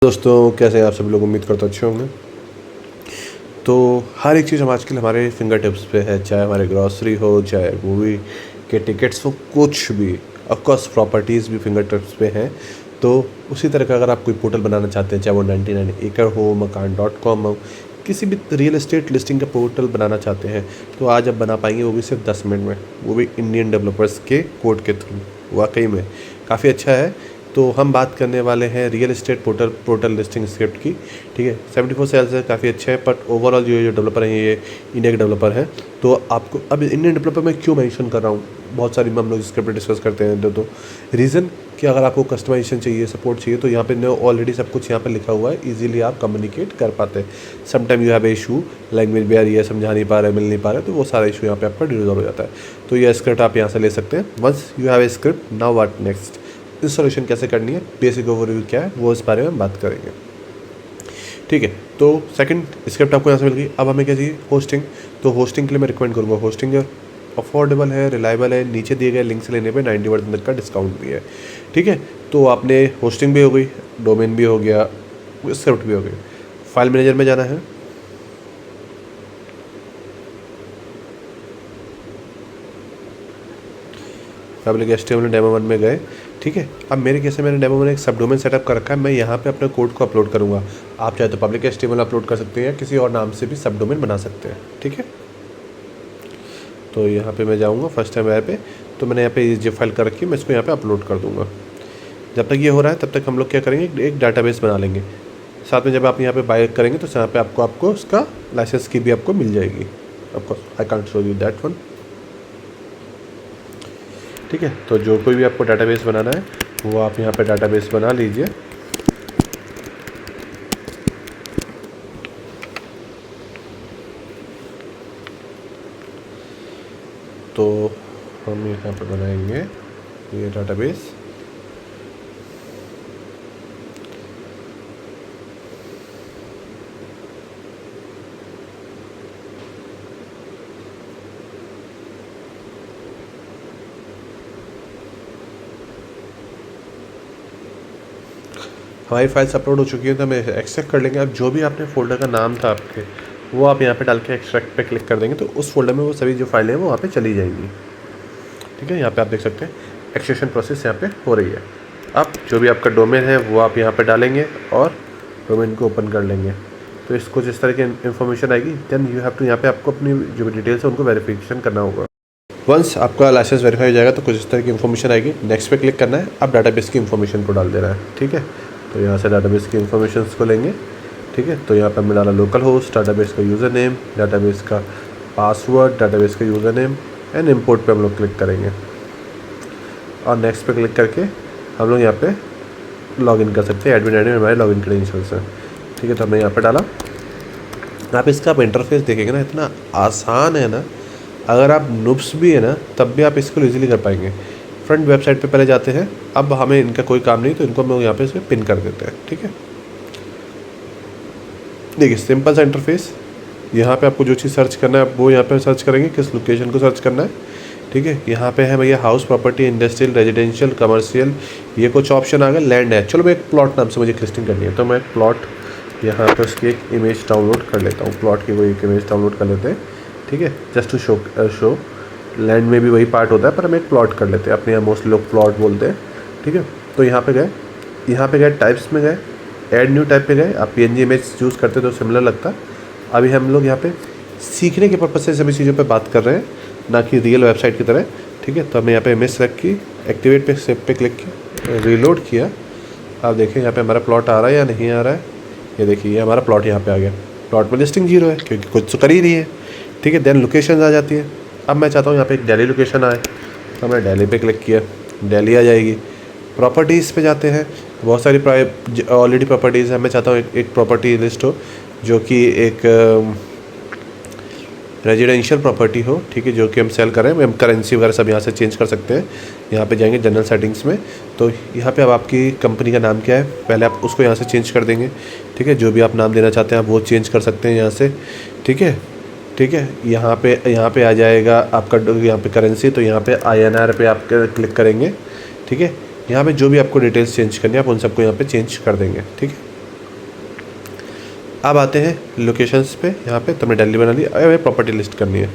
दोस्तों, कैसे हैं आप सभी लोग। उम्मीद करता अच्छे होंगे। तो हर एक चीज़ हम आजकल हमारे फिंगर टिप्स पे है, चाहे हमारे ग्रॉसरी हो, चाहे मूवी के टिकट्स हो, कुछ भी। ऑफकोर्स प्रॉपर्टीज़ भी फिंगर टिप्स पे हैं। तो उसी तरह का अगर आप कोई पोर्टल बनाना चाहते हैं, चाहे वो 99 एकड़ हो, मकान.com हो, किसी भी रियल एस्टेट लिस्टिंग का पोर्टल बनाना चाहते हैं, तो आज आप बना पाएंगे, वो भी सिर्फ 10 मिनट में, वो भी इंडियन डेवलपर्स के कोड के थ्रू। वाकई में काफ़ी अच्छा है। तो हम बात करने वाले हैं real estate portal listing script की। ठीक है, 74 सेल्स है, काफ़ी अच्छे हैं। बट ओवरऑल जो डेवलपर हैं, ये इंडिया के डेवलपर हैं। तो आपको अब इंडियन डेवलपर मैं क्यों मेंशन कर रहा हूँ, बहुत सारी हम लोग स्क्रिप्ट डिस्कस करते हैं। तो रीज़न कि अगर आपको कस्टमाइजेशन चाहिए, सपोर्ट चाहिए, तो यहाँ पे ऑलरेडी सब कुछ यहाँ पे लिखा हुआ है, इजीली आप कम्युनिकेट कर पाते हैं। Sometime you have issue, language barrier, ये समझा नहीं पा रहे, मिल नहीं पा रहे, तो वो सारा इशू यहाँ पे आपका रिजॉल्व हो जाता है। तो ये स्क्रिप्ट आप यहाँ से ले सकते हैं। Once you have a script, now what next, installation कैसे करनी है, बेसिक ओवरव्यू क्या है, वो इस बारे में हम बात करेंगे। ठीक है, तो सेकंड स्क्रिप्ट आपको यहाँ से मिल गई। अब हमें क्या चाहिए, होस्टिंग। तो होस्टिंग के लिए मैं रिकमेंड करूँगा होस्टिंग अफोर्डेबल है, रिलायबल है, नीचे दिए गए लिंक से लेने पे 90% तक का डिस्काउंट भी है। ठीक है, तो आपने होस्टिंग भी हो गई, डोमेन भी हो गया, स्क्रिप्ट भी हो गई। फाइल मैनेजर में जाना है। पब्लिक HTML डेमो 1 में गए। ठीक है, अब मेरे केस में मैंने डेमो 1 एक सब डोमेन सेटअप कर रखा है। मैं यहाँ पे अपने कोड को अपलोड करूँगा। आप चाहे तो पब्लिक HTML अपलोड कर सकते हैं, या किसी और नाम से भी सब डोमेन बना सकते हैं। ठीक है, तो यहाँ पे मैं जाऊँगा फर्स्ट टाइम ऐप पे। तो मैंने यहाँ पे ये जिप फाइल कर रखी है, मैं इसको यहाँ पे अपलोड कर दूँगा। जब तक ये हो रहा है, तब तक हम लोग क्या करेंगे, एक डाटाबेस बना लेंगे। साथ में जब आप यहाँ पे बाय करेंगे, तो यहाँ पे आपको उसका लाइसेंस की भी आपको मिल जाएगी। Of course I can't show you that one. ठीक है, तो जो कोई भी आपको डाटाबेस बनाना है, वो आप यहाँ पे डाटाबेस बना लीजिए। तो हम यहाँ पे बनाएंगे ये डाटाबेस। हमारी फाइल्स अपलोड हो चुकी है, तो हम एक्सट्रैक्ट कर लेंगे। अब जो भी आपने फोल्डर का नाम था आपके, वो आप यहाँ पे डाल के एक्सट्रैक्ट पे क्लिक कर देंगे, तो उस फोल्डर में वो सभी जो फाइलें हैं वो वहाँ पे चली जाएंगी। ठीक है, यहाँ पे आप देख सकते हैं एक्सट्रैक्शन प्रोसेस यहाँ पे हो रही है। अब जो भी आपका डोमेन है, वो आप यहाँ पे डालेंगे और डोमेन को ओपन कर लेंगे। तो इसको जिस तरह की इन्फॉर्मेशन आएगी, देन यू हैव टू, यहाँ पे आपको अपनी जो भी डिटेल्स है उनको वेरिफिकेशन करना होगा। वंस आपका लाइसेंस वेरीफाई हो जाएगा, तो कुछ इस तरह की इन्फॉर्मेशन आएगी। नेक्स्ट पे क्लिक करना है, अब डाटाबेस की इन्फॉर्मेशन को डाल देना है। ठीक है, तो यहाँ से डाटाबेस की इन्फॉर्मेशन को लेंगे। ठीक है, तो यहाँ पे हमने डाला लोकल होस्ट, डाटाबेस का यूज़र नेम, डाटाबेस का पासवर्ड, डाटाबेस का यूज़र नेम, एंड इम्पोर्ट पे हम लोग क्लिक करेंगे। और नेक्स्ट पे क्लिक करके हम लोग यहाँ पे लॉगिन कर सकते हैं। एडमिन आईडी में हमारे लॉगिन क्रेडेंशियल्स हैं। ठीक है, तो हमने यहाँ पे डाला। आप इसका आप इंटरफेस देखेंगे ना, इतना आसान है ना, अगर आप नुब्स भी है ना, तब भी आप इसको इजीली कर पाएंगे। फ्रंट वेबसाइट पे पहले जाते हैं। अब हमें इनका कोई काम नहीं, तो इनको हम लोग यहाँ पे इसे पिन कर देते हैं। ठीक है, देखिए सिंपल सा इंटरफेस। यहाँ पे आपको जो चीज़ सर्च करना है, वो यहाँ पे सर्च करेंगे, किस लोकेशन को सर्च करना है। ठीक है, यहाँ पे है भैया house, property, industrial, residential, commercial, ये कुछ ऑप्शन आ गए। लैंड है, चलो मैं एक प्लॉट नाम से मुझे लिस्टिंग करनी है, तो मैं एक प्लॉट यहाँ पे उसकी एक इमेज डाउनलोड कर लेता हूँ। प्लॉट की कोई एक इमेज डाउनलोड कर लेते हैं। ठीक है, जस्ट टू शो लैंड में भी वही पार्ट होता है, पर हम एक प्लॉट कर लेते हैं। अपने यहाँ मोस्टली लोग प्लॉट बोलते हैं। ठीक है, तो यहाँ पे गए, टाइप्स में गए, ऐड न्यू टाइप पे गए। आप PNG इमेज चूज़ करते तो सिमिलर लगता। अभी हम लोग यहाँ पे सीखने के पर्पज़ से सभी चीज़ों पे बात कर रहे हैं, ना कि रियल वेबसाइट की तरह। ठीक है, तो हमने यहाँ पे इमेज सेलेक्ट की, एक्टिवेट पे सेव पे क्लिक किया, रीलोड किया। आप देखें यहाँ पे हमारा प्लॉट आ रहा है या नहीं आ रहा है। ये देखिए, ये हमारा प्लॉट यहाँ पे आ गया। प्लॉट में लिस्टिंग 0 है, क्योंकि कुछ तो कर ही रही है। ठीक है, देन लोकेशन आ जाती है। अब मैं चाहता हूँ यहाँ पे एक दिल्ली लोकेशन आए, तो मैं दिल्ली पे क्लिक किया, दिल्ली आ जाएगी। प्रॉपर्टीज़ पे जाते हैं, बहुत सारी ऑलरेडी प्रॉपर्टीज़ है। मैं चाहता हूँ एक प्रॉपर्टी लिस्ट हो जो कि एक रेजिडेंशियल प्रॉपर्टी हो। ठीक है, जो कि हम सेल करें। हम करेंसी वगैरह सब यहाँ से चेंज कर सकते हैं। यहाँ पे जाएंगे जनरल सेटिंग्स में, तो यहाँ पे अब आपकी कंपनी का नाम क्या है, पहले आप उसको यहाँ से चेंज कर देंगे। ठीक है, जो भी आप नाम देना चाहते हैं आप वो चेंज कर सकते हैं यहाँ से। ठीक है, यहाँ पे आ जाएगा आपका यहाँ पे करेंसी, तो यहाँ पे INR पे आप क्लिक करेंगे। ठीक है, यहाँ पे जो भी आपको डिटेल्स चेंज करनी है, आप उन सबको यहाँ पे चेंज कर देंगे। ठीक है, अब आते हैं लोकेशंस पे। यहाँ पे तो हमने दिल्ली बना ली, अब हमें प्रॉपर्टी लिस्ट करनी है।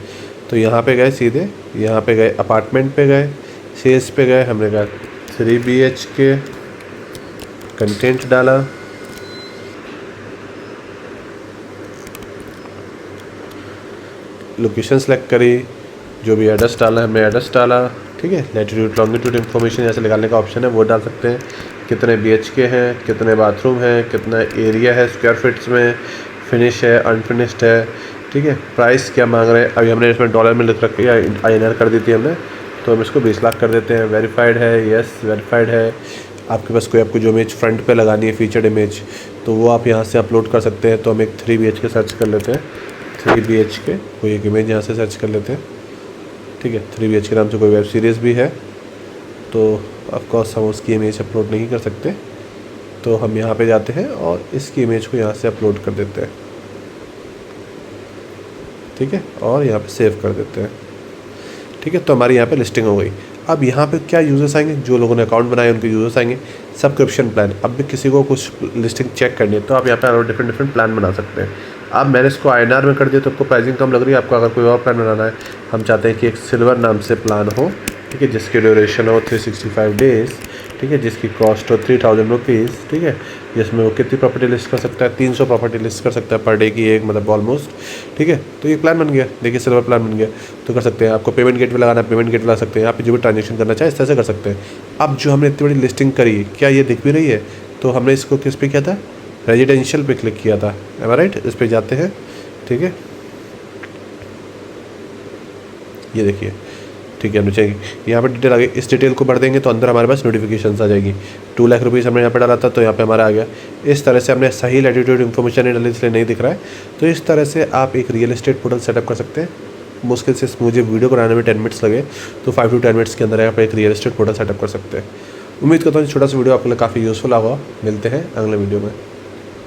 तो यहाँ पे गए सीधे, यहाँ पे गए अपार्टमेंट पे गए, सेल्स पे गए, हमने कहा 3 BHK, कंटेंट डाला, लोकेशन सेलेक्ट करी, जो भी एड्रेस डालना है हमने एड्रेस डाला, ठीक है। लैटिट्यूड लॉन्गिट्यूड इन्फॉर्मेशन यहाँ से निकालने का ऑप्शन है, वो डाल सकते हैं। कितने BHK हैं, कितने बाथरूम हैं, कितना एरिया है स्क्वायर फीट्स में, फिनिश है, अनफिनिश्ड है, ठीक है। प्राइस क्या मांग रहे हैं, अभी हमने इसमें डॉलर में लिख रखी है, INR कर दी थी हमने, तो हम इसको 20 लाख कर देते हैं। वेरीफाइड है, यस वेरीफाइड है। आपके पास कोई आपको जो इमेज फ्रंट पे लगानी है फीचर्ड इमेज, तो वो आप यहाँ से अपलोड कर सकते हैं। तो हम एक 3 BHK सर्च कर लेते हैं, 3 BHK कोई एक इमेज यहाँ से सर्च कर लेते हैं, ठीक है। 3 BHK नाम से कोई वेब सीरीज़ भी है, तो ऑफकोर्स हम उसकी इमेज अपलोड नहीं कर सकते, तो हम यहाँ पे जाते हैं और इसकी इमेज को यहाँ से अपलोड कर देते हैं, ठीक है, और यहाँ पे सेव कर देते हैं, ठीक है। तो हमारी यहाँ पे लिस्टिंग हो गई। अब यहाँ पे क्या यूज़र्स आएंगे, जो लोगों ने अकाउंट बनाए उनके यूज़र्स आएंगे। सब्सक्रिप्शन प्लान, अब भी किसी को कुछ लिस्टिंग चेक करनी है तो आप यहाँ पे और डिफरेंट प्लान बना सकते हैं। अब मैंने इसको INR में कर दिया तो आपको प्राइसिंग कम लग रही है। आपको अगर कोई और प्लान बनाना है, हम चाहते हैं कि एक सिल्वर नाम से प्लान हो, ठीक है, जिसकी ड्यूरेशन हो 365 डेज़, ठीक है, जिसकी कॉस्ट हो 3000 रुपीज़, ठीक है, जिसमें वो कितनी प्रॉपर्टी लिस्ट कर सकता है, 300 प्रॉपर्टी लिस्ट कर सकता है पर डे की, एक मतलब ऑलमोस्ट, ठीक है। तो ये प्लान बन गया, देखिए सिल्वर प्लान बन गया, तो कर सकते हैं। आपको पेमेंट गेटवे लगाना है, पेमेंट गेटवे लगा सकते हैं। यहाँ पे जो भी ट्रांजेक्शन करना चाहे इस तरह से कर सकते हैं। अब जो हमने इतनी बड़ी लिस्टिंग करी, क्या ये दिख भी रही है? तो हमने इसको किस पे किया था, रेजिडेंशियल पे क्लिक किया था, एम आई राइट। इस पर जाते हैं, ठीक है, ये देखिए, ठीक है। हमने चाहिए यहाँ पर डिटेल आ गई, इस डिटेल को भर देंगे तो अंदर हमारे पास नोटिफिकेशंस आ जाएगी। 2 लाख रुपीज़ हमने यहाँ पे डाला था तो यहाँ पे हमारा आ गया। इस तरह से हमने सही लैटिट्यूड इन्फॉर्मेशन नहीं डाली इसलिए नहीं दिख रहा है। तो इस तरह से आप एक रियल एस्टेट पोर्टल सेटअप कर सकते हैं। मुश्किल से मुझे वीडियो बनाने में 10 मिनट्स लगे, तो 5 to 10 मिनट्स के अंदर आप एक रियल एस्टेट पोर्टल सेटअप कर सकते हैं। उम्मीद करता हूँ छोटा सा वीडियो आपके लिए काफ़ी यूज़फुल होगा। मिलते हैं अगले वीडियो में।